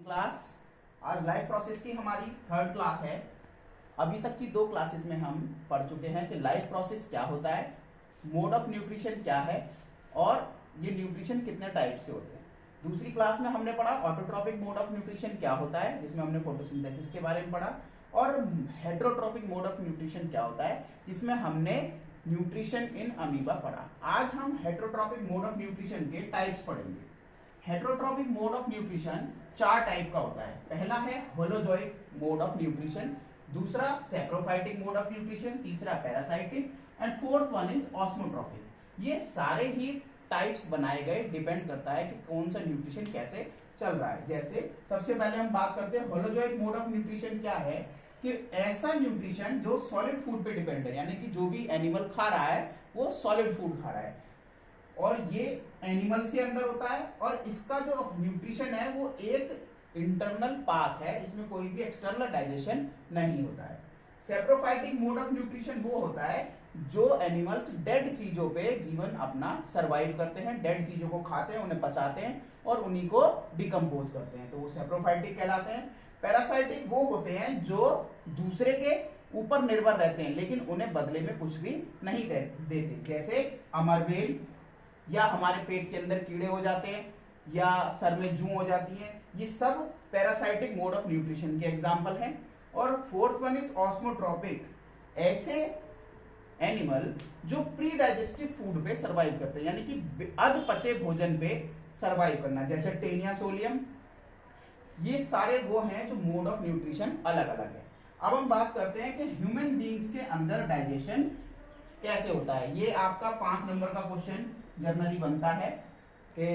Class. आज life process की हमारी थर्ड क्लास है। अभी तक की दो क्लासेस में हम पढ़ चुके हैं कि लाइफ प्रोसेस क्या होता है, मोड ऑफ न्यूट्रिशन क्या है और ये न्यूट्रिशन कितने टाइप्स के होते हैं। दूसरी क्लास में हमने पढ़ा ऑटोट्रॉपिक मोड ऑफ न्यूट्रिशन क्या होता है, जिसमें हमने फोटोसिंथेसिस के बारे में पढ़ा, और हेटेरोट्रॉपिक मोड ऑफ न्यूट्रिशन क्या होता है, जिसमें हमने न्यूट्रिशन इन अमीबा पढ़ा। आज हम हेटेरोट्रॉपिक मोड ऑफ न्यूट्रिशन के टाइप्स पढ़ेंगे। हेटेरोट्रॉपिक मोड ऑफ न्यूट्रिशन चार टाइप का होता है। पहला है होलोजोइक मोड ऑफ न्यूट्रिशन, दूसरा सैप्रोफाइटिक मोड ऑफ न्यूट्रिशन, तीसरा parasitic and fourth one is osmotrophic. ये सारे ही टाइप्स बनाए गए, डिपेंड करता है कि कौन सा न्यूट्रिशन कैसे चल रहा है। जैसे सबसे पहले हम बात करते हैं होलोजोइक मोड ऑफ न्यूट्रिशन क्या है, कि ऐसा न्यूट्रिशन जो सॉलिड फूड पे डिपेंड है, यानी कि जो भी एनिमल खा रहा है वो सॉलिड फूड खा रहा है और ये एनिमल्स के अंदर होता है, और इसका जो न्यूट्रिशन है वो एक इंटरनल पाथ है, इसमें कोई भी एक्सटर्नल डाइजेशन नहीं होता है। सेप्रोफाइटिक मोड ऑफ न्यूट्रिशन वो होता है जो एनिमल्स डेड चीजों पे जीवन अपना सरवाइव करते हैं, डेड चीजों को खाते हैं, उन्हें पचाते हैं और उन्हीं को डिकम्पोज करते हैं, तो वो सेप्रोफाइटिक कहलाते हैं। पैरासाइटिक वो होते हैं जो दूसरे के ऊपर निर्भर रहते हैं लेकिन उन्हें बदले में कुछ भी नहीं देते, जैसे अमरबेल, या हमारे पेट के अंदर कीड़े हो जाते हैं या सर में जूं हो जाती है, ये सब पैरासाइटिक मोड ऑफ न्यूट्रिशन के एग्जांपल हैं। और फोर्थ वन इज ऑस्मोट्रॉपिक, ऐसे एनिमल जो प्री डाइजेस्टिव फूड पे सरवाइव करते हैं, यानी कि अध पचे भोजन पे सरवाइव करना, जैसे टेनिया सोलियम। ये सारे वो हैं जो मोड ऑफ न्यूट्रिशन अलग अलग है। अब हम बात करते हैं कि ह्यूमन बींग्स के अंदर डाइजेशन कैसे होता है। ये आपका 5 नंबर का क्वेश्चन जनरली बनता है कि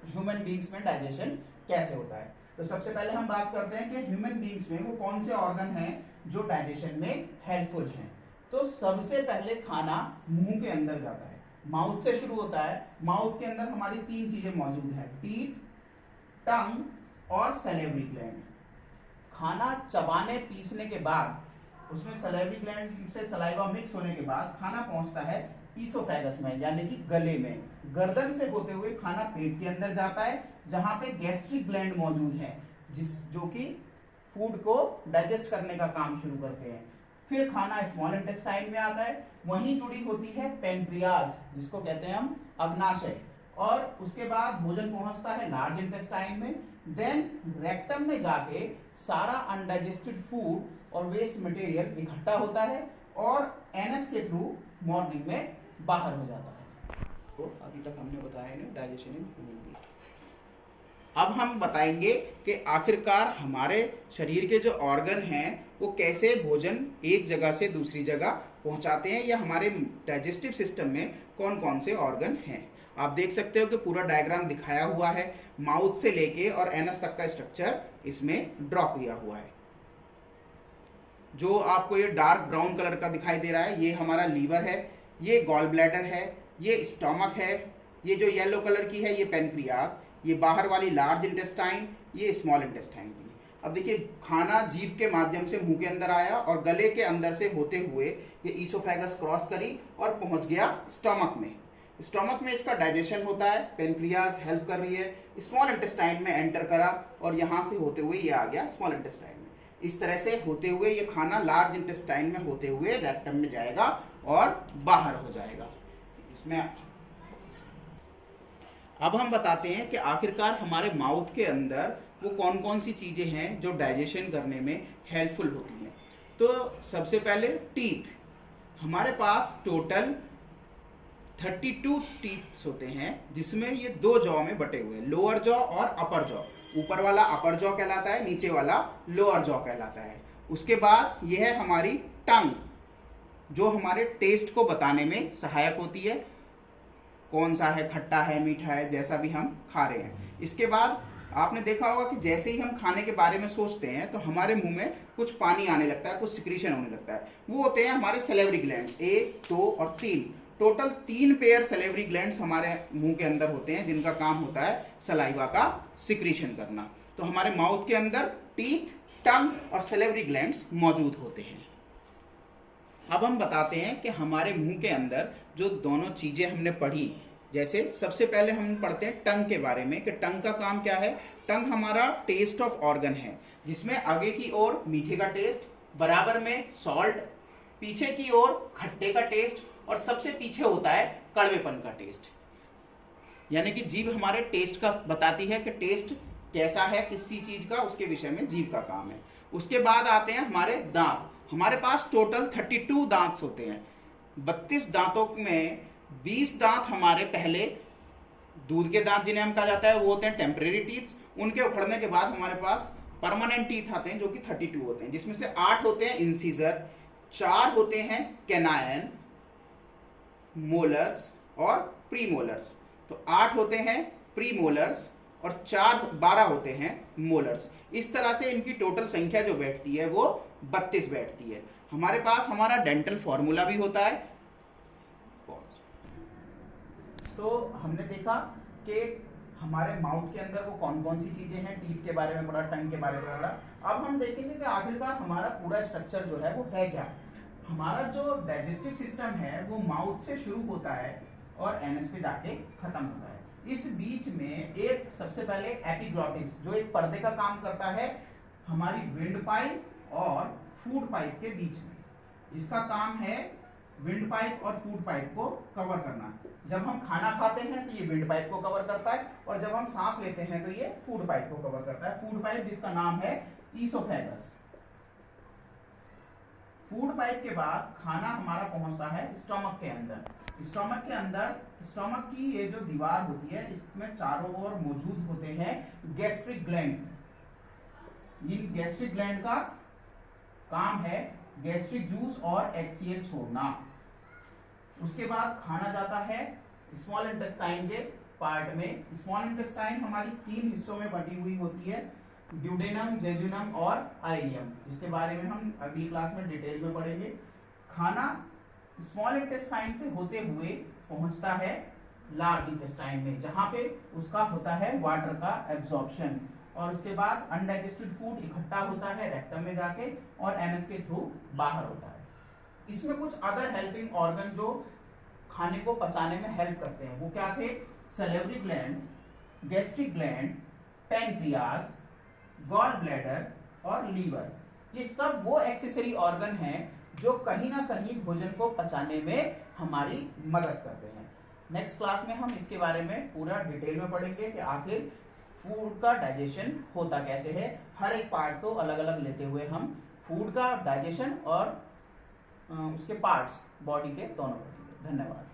ह्यूमन बींग्स में डाइजेशन कैसे होता है। तो सबसे पहले हम बात करते हैं कि ह्यूमन बींग्स में वो कौन से ऑर्गन हैं जो डाइजेशन में हेल्पफुल हैं। तो सबसे पहले खाना मुंह के अंदर जाता है, माउथ से शुरू होता है। माउथ के अंदर हमारी 3 चीजें मौजूद हैं, टीथ, टंग और सलेवरी ग्लैंड। खाना चबाने पीसने के बाद उसमें सलेवरी ग्लैंड से सलाइवा मिक्स होने के बाद खाना पहुंचता है ईसोफेगस में, यानी कि गले में। गर्दन से होते हुए खाना पेट के अंदर जाता है जहां पे गैस्ट्रिक ग्लैंड मौजूद है, जो कि फूड को डाइजेस्ट करने का काम शुरू करते हैं। फिर खाना स्मॉल इंटेस्टाइन में आता है, वहीं जुड़ी होती है पेनक्रियाज, जिसको कहते हैं हम अग्नाशय, और उसके बाद भोजन पहुंचता है लार्ज इंटेस्टाइन में। देन रेक्टम में जाके सारा अनडाइजेस्टेड फूड और वेस्ट मटेरियल इकट्ठा होता है और एनएस के थ्रू मॉर्निंग में बाहर हो जाता है। तो अभी तक हमने बताया है डाइजेशन इन ह्यूमन बीइंग। अब हम बताएंगे कि आखिरकार हमारे शरीर के जो ऑर्गन हैं वो कैसे भोजन एक जगह से दूसरी जगह पहुंचाते हैं, या हमारे डाइजेस्टिव सिस्टम में कौन कौन से ऑर्गन हैं। आप देख सकते हो कि पूरा डायग्राम दिखाया हुआ है, माउथ से लेके और एनस तक का स्ट्रक्चर इसमें ड्रॉ किया हुआ है। जो आपको ये डार्क ब्राउन कलर का दिखाई दे रहा है ये हमारा लीवर है, ये गॉल ब्लैडर है, ये स्टमक है, ये जो येलो कलर की है ये पेनक्रियाज, ये बाहर वाली लार्ज इंटेस्टाइन, ये स्मॉल इंटेस्टाइन थी। अब देखिए खाना जीभ के माध्यम से मुंह के अंदर आया और गले के अंदर से होते हुए ये ईसोफेगस क्रॉस करी और पहुंच गया स्टमक में। स्टमक में इसका डाइजेशन होता है, पेनक्रियाज हेल्प कर रही है, स्मॉल इंटेस्टाइन में एंटर करा और यहाँ से होते हुए ये आ गया स्मॉल इंटेस्टाइन में। इस तरह से होते हुए ये खाना लार्ज इंटेस्टाइन में होते हुए रेक्टम में जाएगा और बाहर हो जाएगा। इसमें अब हम बताते हैं कि आखिरकार हमारे माउथ के अंदर वो कौन कौन सी चीजें हैं जो डाइजेशन करने में हेल्पफुल होती हैं। तो सबसे पहले टीथ, हमारे पास टोटल 32 टीथ होते हैं, जिसमें ये 2 जॉ में बटे हुए हैं, लोअर जॉ और अपर जॉ। ऊपर वाला अपर जॉ कहलाता है, नीचे वाला लोअर जॉ कहलाता है। उसके बाद यह है हमारी टंग, जो हमारे टेस्ट को बताने में सहायक होती है, कौन सा है, खट्टा है, मीठा है, जैसा भी हम खा रहे हैं। इसके बाद आपने देखा होगा कि जैसे ही हम खाने के बारे में सोचते हैं तो हमारे मुंह में कुछ पानी आने लगता है, कुछ सिक्रीशन होने लगता है। वो होते हैं हमारे सलेवरी ग्लैंड्स, 1, 2 और 3। टोटल 3 पेयर सलेवरी ग्लैंड्स हमारे मुंह के अंदर होते हैं, जिनका काम होता है सलाइवा का सिक्रीशन करना। तो हमारे माउथ के अंदर टीथ, टंग और सलेवरी ग्लैंड्स मौजूद होते हैं। अब हम बताते हैं कि हमारे मुंह के अंदर जो दोनों चीजें हमने पढ़ी, जैसे सबसे पहले हम पढ़ते हैं टंग के बारे में कि टंग का काम क्या है। टंग हमारा टेस्ट ऑफ ऑर्गन है, जिसमें आगे की ओर मीठे का टेस्ट, बराबर में सॉल्ट, पीछे की ओर खट्टे का टेस्ट और सबसे पीछे होता है कड़वेपन का टेस्ट। यानी कि जीभ हमारे टेस्ट का बताती है कि टेस्ट कैसा है किसी चीज का, उसके विषय में जीभ का काम है। उसके बाद आते हैं हमारे दांत। हमारे पास टोटल 32 दांत होते हैं। 32 दांतों में 20 दांत हमारे पहले दूध के दांत जिन्हें हम कहा जाता है वो होते हैं टेम्परेरी टीथ। उनके उखड़ने के बाद हमारे पास परमानेंट टीथ आते हैं जो कि 32 होते हैं, जिसमें से 8 होते हैं इंसीजर, 4 होते हैं कैनायन, मोलर्स और प्रीमोलर्स। तो 8 होते हैं प्रीमोलर्स और 12 होते हैं मोलर्स। इस तरह से इनकी टोटल संख्या जो बैठती है वो 32 बैठती है। हमारे पास हमारा डेंटल फॉर्मूला भी होता है। तो हमने देखा कि हमारे माउथ के अंदर वो कौन कौन सी चीजें हैं, टीथ के बारे में पढ़ा, टंग के बारे में पढ़ा। अब हम देखेंगे कि आखिरकार हमारा पूरा स्ट्रक्चर जो है वो है क्या। हमारा जो डाइजेस्टिव सिस्टम है वो माउथ से शुरू होता है और एनएस पे जाके खत्म होता है। इस बीच में एक सबसे पहले एपिग्लॉटिस जो एक पर्दे का काम करता है हमारी विंड पाइप और फूड पाइप के बीच में, जिसका काम है विंड पाइप और फूड पाइप को कवर करना। जब हम खाना खाते हैं तो ये विंड पाइप को कवर करता है और जब हम सांस लेते हैं तो ये फूड पाइप को कवर करता है। फूड पाइप जिसका नाम है ईसोफेगस। फूड पाइप के बाद खाना हमारा पहुंचता है स्टमक के अंदर। स्टमक के अंदर स्टमक की ये जो दीवार होती है इसमें चारों ओर मौजूद होते हैं gastric gland. In gastric gland का काम है गैस्ट्रिक जूस और HCl छोड़ना। उसके बाद खाना जाता है स्मॉल इंटेस्टाइन के पार्ट में। स्मॉल इंटेस्टाइन हमारी 3 हिस्सों में बटी हुई होती है, ड्यूडेनम, जेजुनम और आइलियम, जिसके बारे में हम अगली क्लास में डिटेल में पढ़ेंगे। खाना स्मॉल इंटेस्टाइन से होते हुए पहुंचता है लार्ज इंटेस्टाइन में, जहां पे उसका होता है वाटर का एब्जॉर्प्शन और उसके बाद अनडाइजेस्टेड फूड इकट्ठा होता है रेक्टम में जाके और एनएस के थ्रू बाहर होता है। इसमें कुछ अदर हेल्पिंग ऑर्गन जो खाने को पचाने में हेल्प करते हैं वो क्या थे? Salivary gland, gastric gland, pancreas, gall bladder और लीवर। ये सब वो एक्सेसरी ऑर्गन हैं जो कहीं ना कहीं भोजन को पचाने में हमारी मदद करते हैं। नेक्स्ट क्लास में हम इसके बारे में पूरा डिटेल में पढ़ेंगे कि आखिर फूड का डाइजेशन होता कैसे है। हर एक पार्ट को अलग अलग लेते हुए हम फूड का डाइजेशन और उसके पार्ट्स बॉडी के दोनों पढ़ेंगे। धन्यवाद।